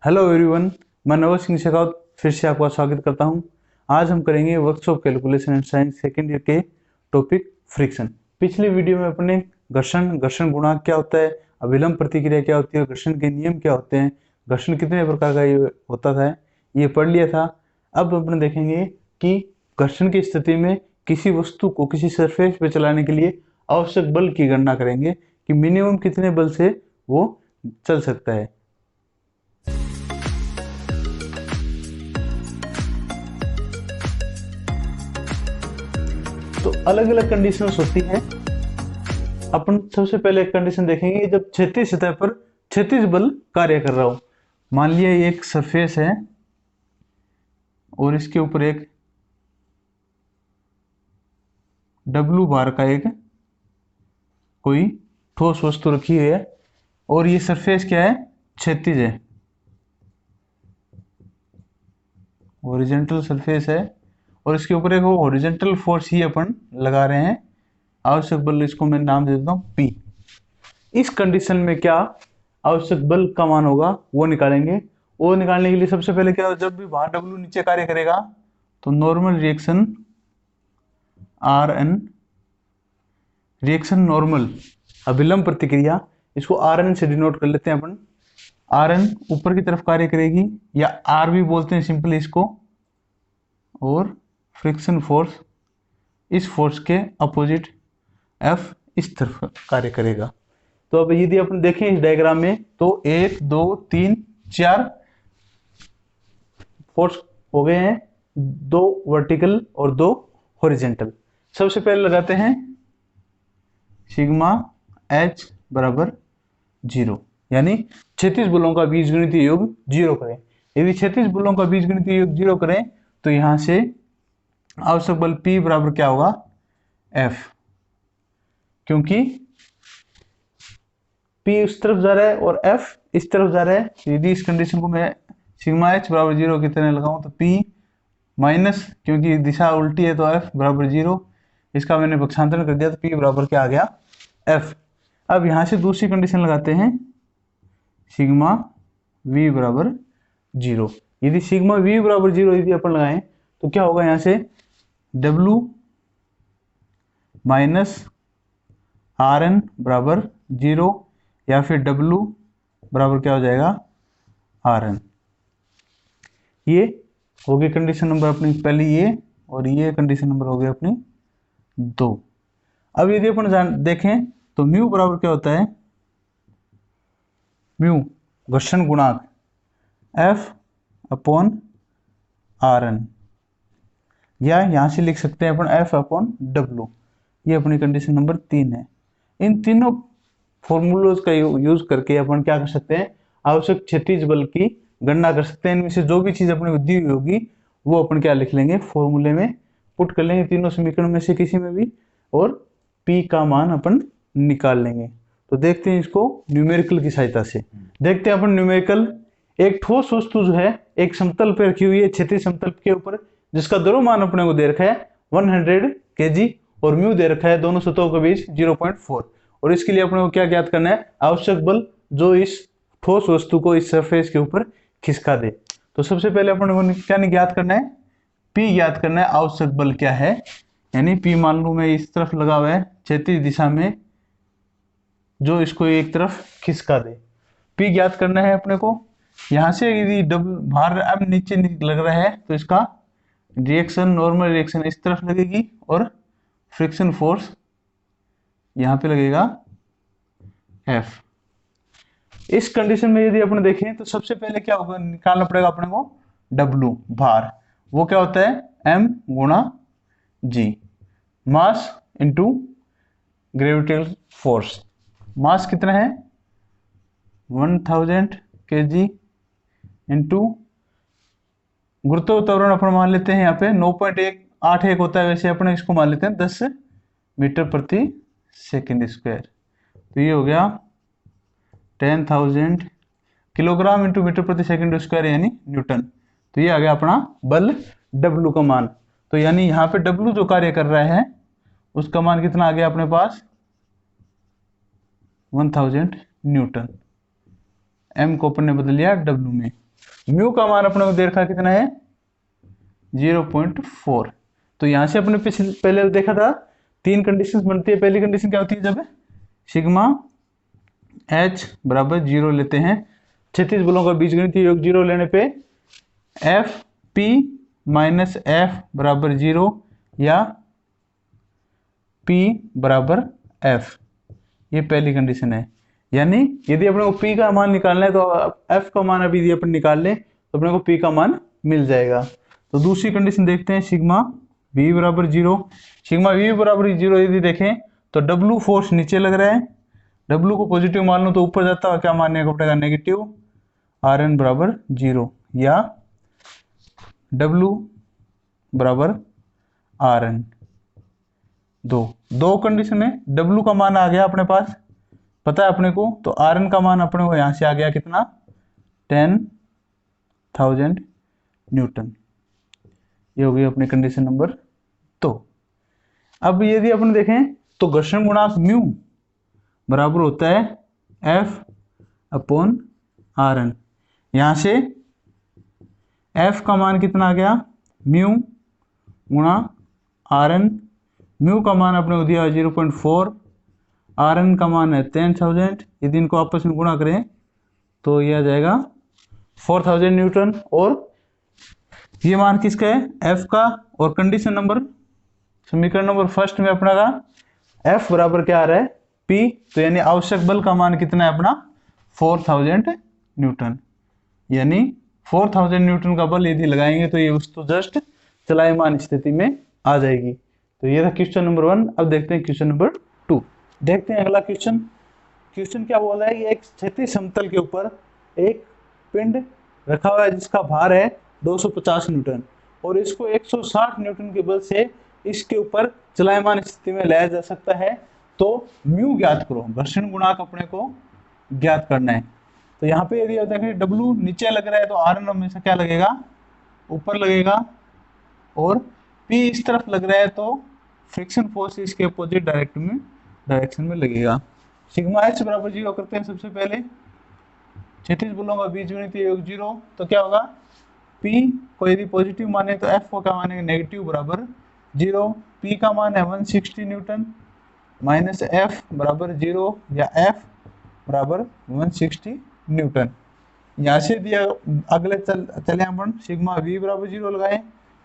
Hello everyone, मैं नवज सिंह शेखावत फिर से आपका स्वागत करता हूं। आज हम करेंगे workshop calculation and science second year के टॉपिक फ्रिक्शन। पिछली वीडियो में अपने घर्षण गुणांक क्या होता है, अभिलंब प्रतिक्रिया क्या होती है, घर्षण के नियम क्या होते हैं, घर्षण कितने प्रकार का ये होता था ये पढ़ लिया था। अब अपन देखेंगे कि घर्षण की स्थिति में किसी वस्तु को किसी सरफेस पे चलाने के लिए आवश्यक बल की गणना करेंगे कि मिनिमम कितने बल से वो चल सकता है। तो अलग अलग कंडीशंस होती हैं। अपन सबसे पहले एक कंडीशन देखेंगे जब क्षैतिज सतह पर क्षैतिज बल कार्य कर रहा हो। मान लिया ये एक सरफेस है और इसके ऊपर एक डब्लू बार का एक कोई ठोस वस्तु रखी हुई है और ये सरफेस क्या है, क्षैतिज है, हॉरिजॉन्टल सरफेस है और इसके ऊपर एक हॉरिजॉन्टल फोर्स ही अपन लगा रहे हैं। आवश्यक बल इसको मैं नाम दे देता हूं P। इस कंडीशन में क्या आवश्यक बल का मान होगा वो निकालेंगे। वो निकालने के लिए सबसे पहले क्या, जब भी बाहर W नीचे कार्य करेगा तो normal reaction Rn, reaction normal अभिलंब प्रतिक्रिया, इसको Rn से डिनोट कर लेते हैं अपन। Rn ऊपर की तरफ कार्य करेगी या R भी बोलते हैं सिंपली इसको, और फ्रिक्शन फोर्स इस फोर्स के अपोजिट F इस तरफ कार्य करेगा। तो अब यदि अपन देखें इस डायग्राम में तो 1 2 3 4 फोर्स हो गए हैं, 2 वर्टिकल और 2 हॉरिजॉन्टल। सबसे पहले लगाते हैं सिग्मा H बराबर 0, यानी क्षैतिज बलों का बीजगणितीय योग 0 करें। यदि क्षैतिज बलों का बीजगणितीय योग 0 करें तो यहां से आवश्यक बल P बराबर क्या होगा, F, क्योंकि P उस तरफ जा रहा है और F इस तरफ जा रहा है। यदि इस कंडीशन को मैं सिग्मा H बराबर 0 की तरह लगाऊं तो P माइनस, क्योंकि दिशा उल्टी है तो F बराबर 0, इसका मैंने पक्षांतरण कर दिया तो P बराबर क्या आ गया, F। अब यहां से दूसरी कंडीशन लगाते हैं सिग्मा V बराबर 0। यदि सिग्मा V बराबर 0 यदि अपन लगाएं तो क्या होगा, यहां से W माइनस Rn बराबर 0 या फिर W बराबर क्या हो जाएगा, Rn। ये हो गई कंडीशन नंबर अपनी पहली, ये और ये कंडीशन नंबर हो गई अपनी 2। अब यदि अपन देखें तो म्यू बराबर क्या होता है, म्यू घर्षण गुणांक F अपॉन Rn, या यहां से लिख सकते हैं अपन F अपॉन W। ये अपनी कंडीशन नंबर 3 है। इन तीनों फॉर्मूलोज का यूज करके अपन क्या कर सकते हैं, आवश्यक क्षैतिज बल की गणना कर सकते हैं। इनमें से जो भी चीज अपने को दी हुई होगी वो अपन क्या लिख लेंगे, फॉर्मूले में पुट कर लेंगे, तीनों समीकरण में से किसी में भी, और P का मान अपन निकाल लेंगे। तो देखते हैं इसको न्यूमेरिकल की सहायता से। देखते हैं अपन न्यूमेरिकल। एक ठोस वस्तु जो है एक समतल पे रखी हुई है, क्षैतिज समतल के ऊपर, जिसका द्रव्यमान अपने को दे रखा है 100 kg और म्यू दे रखा है दोनों सतहों के बीच 0.4। और इसके लिए अपने को क्या ज्ञात करना है, आवश्यक बल जो इस ठोस वस्तु को इस सरफेस के ऊपर खिसका दे। तो सबसे पहले अपने को क्या नहीं ज्ञात करना है, P ज्ञात करना है। आवश्यक बल क्या है, यानी P मान लो मैं इस तरफ लगा हुआ है क्षैतिज दिशा में, जो इसको एक तरफ खिसका दे, P ज्ञात करना है अपने को। यहां से यदि भार अब नीचे लग रहा है तो इसका रिएक्शन नॉर्मल रिएक्शन इस तरफ लगेगी और फ्रिक्शन फोर्स यहां पे लगेगा F। इस कंडीशन में यदि अपने देखें तो सबसे पहले क्या होगा, निकालना पड़ेगा अपने को W भार, वो क्या होता है M गुणा G, mass into gravitational force. Mass कितना है 1000 kg इंटू गुरुत्वाकर्षण अपन मान लेते हैं यहाँ पे 9.181 होता है, वैसे अपन इसको मान लेते हैं 10 मीटर प्रति सेकंड स्क्वायर। तो ये हो गया 10,000 किलोग्राम इंटू मीटर प्रति सेकंड स्क्वायर यानी न्यूटन। तो ये आ गया अपना बल W का मान। तो यानी यहाँ पे W जो कार्य कर रहा है उसका मान कितना आ गया अपने पास 1000 न्यूटन। M को अपन ने बदल लिया W में। म्यू का मान अपने को दे रखा कितना है 0.4। तो यहां से अपने पहले देखा था 3 कंडीशंस बनती है। पहली कंडीशन क्या होती है, जब सिग्मा h बराबर 0 लेते हैं, क्षैतिज बलों का बीजगणितीय योग 0 लेने पे एफ पी माइनस एफ बराबर 0 या P बराबर F, ये पहली कंडीशन है। यानी यदि अपने को P का मान निकालना है तो F का मान अभी यदि अपन निकाल लें तो अपने को P का मान मिल जाएगा। तो दूसरी कंडीशन देखते हैं, सिग्मा V बराबर 0। सिग्मा V बराबर 0 यदि देखें तो W फोर्स नीचे लग रहा है, W को पॉजिटिव मान लो तो ऊपर जाता है, क्या मानने का पड़ेगा नेगेटिव, Rn बराबर 0 या W बराबर Rn। दो कंडीशन है। W का मान आ गया अपने पास, पता है अपने को, तो Rn का मान अपने को यहां से आ गया कितना 10,000 न्यूटन। ये हो गई अपनी कंडीशन नंबर 2। अब यदि अपन देखें तो घर्षण गुणांक म्यू बराबर होता है F अपॉन Rn। यहां से F का मान कितना आ गया म्यू गुणा Rn। म्यू का मान अपने को दिया 0.4, Rn का मान है 10,000। यदि इनको आपस में गुणा करें तो ये आ जाएगा 4,000 न्यूटन। और ये मान किसका है, F का। और कंडीशन नंबर, समीकरण नंबर फर्स्ट में अपना का F बराबर क्या आ रहा है P, तो यानी आवश्यक बल का मान कितना है अपना 4,000 न्यूटन। यानी 4,000 न्यूटन का बल यदि लगाएंगे तो ये वस्तु जस्ट चलायमान स्थिति में आ जाएगी। तो ये था क्वेश्चन नंबर 1। अब देखते हैं क्वेश्चन नंबर 2। देखते हैं अगला क्वेश्चन। क्वेश्चन क्या बोल रहा है कि एक क्षैतिज समतल के ऊपर एक पिंड रखा हुआ है जिसका भार है 250 न्यूटन और इसको 160 न्यूटन के बल से इसके ऊपर चलायमान स्थिति में लाया जा सकता है। तो म्यू ज्ञात करो, घर्षण गुणांक अपने को ज्ञात करना है। तो यहाँ पे यदि आप देखें W नीचे लग रहा है तो Rn हमेशा क्या लगेगा, ऊपर लगेगा, और P इस तरफ लग रहा है तो फ्रिक्शन फोर्स इसके अपोजिट डायरेक्शन में लगेगा। सिग्मा h बराबर 0 करते हैं। सबसे पहले क्षैतिज बलों का बीजगणितीय योग 0, तो क्या होगा P को यदि पॉजिटिव माने तो F को क्या मानेंगे नेगेटिव बराबर 0। P का मान है 160 न्यूटन माइनस F बराबर 0 या F बराबर 160 न्यूटन। यहाँ से दिया अगले चले अपन सिग्मा V बराबर 0 लगाएं।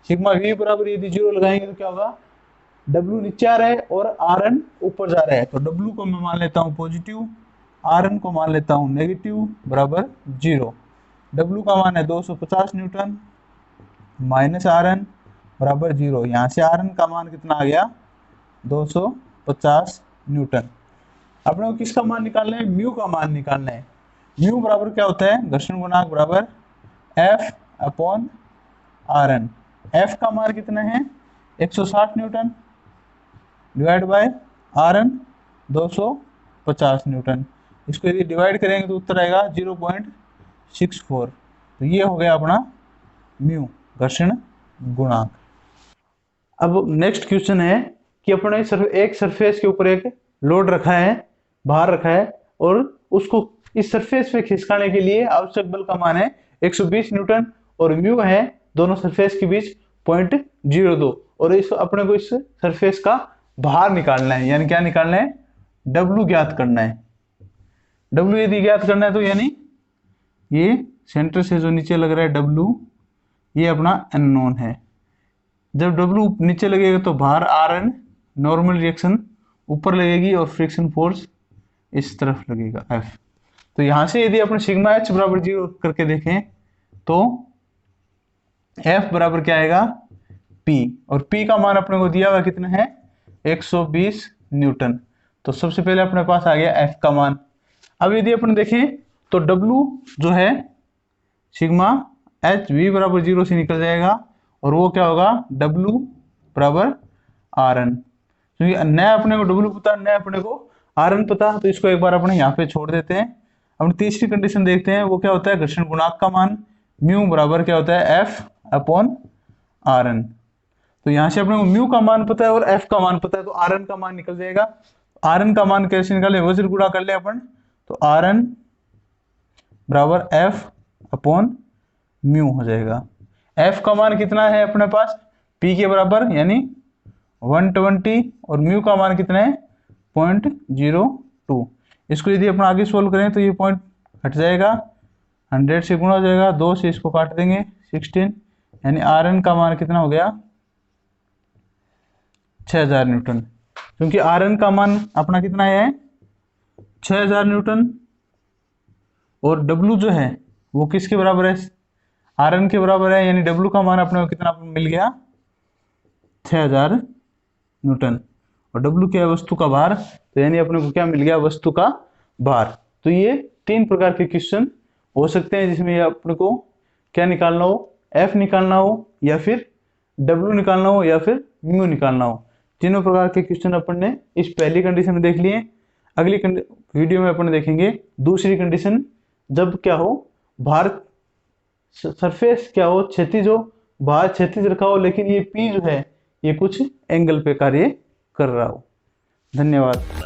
सिग्मा V बराबर यदि 0 लगाएंगे तो क्या होगा, W नीचे आ रहा है और Rn ऊपर जा रहा है, तो W को मैं मान लेता हूँ पॉजिटिव, Rn को मान लेता हूँ नेगेटिव बराबर 0। W का मान है 250 न्यूटन माइनस Rn बराबर 0। यहाँ से Rn का मान कितना आ गया 250 न्यूटन। अपने को किसका मान निकालना है, म्यू का मान निकालना है। म्यू बराबर क्या होता है, घर्षण गुणांक बराबर F अपॉन Rn। F का मान कितना है 160 Newton divide by Rn 250 Newton. इसको यदि डिवाइड करेंगे तो उत्तर आएगा 0.64। तो ये हो गया अपना म्यू घर्षण गुणांक। अब नेक्स्ट क्वेश्चन है कि अपने एक सरफेस के ऊपर एक लोड रखा है, भार रखा है, और उसको इस सरफेस पे खिसकाने के लिए आवश्यक बल का मान है 120 न्यूटन और म्यू है दोनों सरफेस के बीच 0.02। और इस अपने को इस सरफेस का भार निकालना है, यानी क्या निकालना है, W ज्ञात करना है। W यदि ज्ञात करना है तो यानी ये सेंटर से जो नीचे लग रहा है W, ये अपना अननोन है। जब W नीचे लगेगा तो भार Rn नॉर्मल रिएक्शन ऊपर लगेगी और फ्रिक्शन फोर्स इस तरफ लगेगा F। तो यहां से यदि अपने सिग्मा h बराबर 0 करके देखें तो F बराबर क्या आएगा P, और P का मान अपने को दिया हुआ कितना है 120 न्यूटन। तो सबसे पहले अपने पास आ गया F का मान। अब यदि अपन देखें तो W जो है सिग्मा h V बराबर 0 से निकल जाएगा और वो क्या होगा W बराबर Rn। क्योंकि न अपने को W पता न अपने को Rn पता, तो इसको एक बार अपने यहाँ पे छोड़ देते हैं। अपनी तीसरी कंडीशन देखते हैं, वो क्या होता है घर्षण गुणांक का मान म्यू बराबर क्या होता है F अपॉन Rn। तो यहाँ से अपने को म्यू का मान पता है और F का मान पता है, तो Rn का मान निकल जाएगा। Rn का मान कैसे निकाले, वज्र गुणा कर ले अपन, तो Rn बराबर F अपॉन म्यू हो जाएगा। एफ का मान कितना है अपने पास, पी के बराबर यानी 120, और म्यू का मान कितना है 0.02। इसको यदि अपन आगे सोल्व करें तो ये पॉइंट हट जाएगा, 100 से गुणा हो जाएगा, 2 से इसको काट देंगे 16, यानी आर एन का मान कितना हो गया 6000 न्यूटन। क्योंकि आर एन का मान अपना कितना है 6000 न्यूटन, और डब्ल्यू जो है वो किसके बराबर है, आर एन के बराबर है, यानी डब्ल्यू का मान अपने को कितना मिल गया 6000 न्यूटन, और डब्ल्यू क्या है वस्तु का भार, तो यानी अपने को क्या मिल गया वस्तु का भार। तो ये 3 प्रकार के क्वेश्चन हो सकते हैं जिसमें अपने को क्या निकालना हो, एफ निकालना हो, या फिर डब्ल्यू निकालना हो, या फिर म्यू निकालना हो। तीनों प्रकार के क्वेश्चन अपन ने इस पहली कंडीशन में देख लिए। अगली वीडियो में अपन देखेंगे दूसरी कंडीशन, जब क्या हो भार सरफेस क्या हो क्षैतिज हो, भार क्षैतिज रखा हो, लेकिन ये पी जो है ये कुछ एंगल पे कार्य कर रहा हो। धन्यवाद।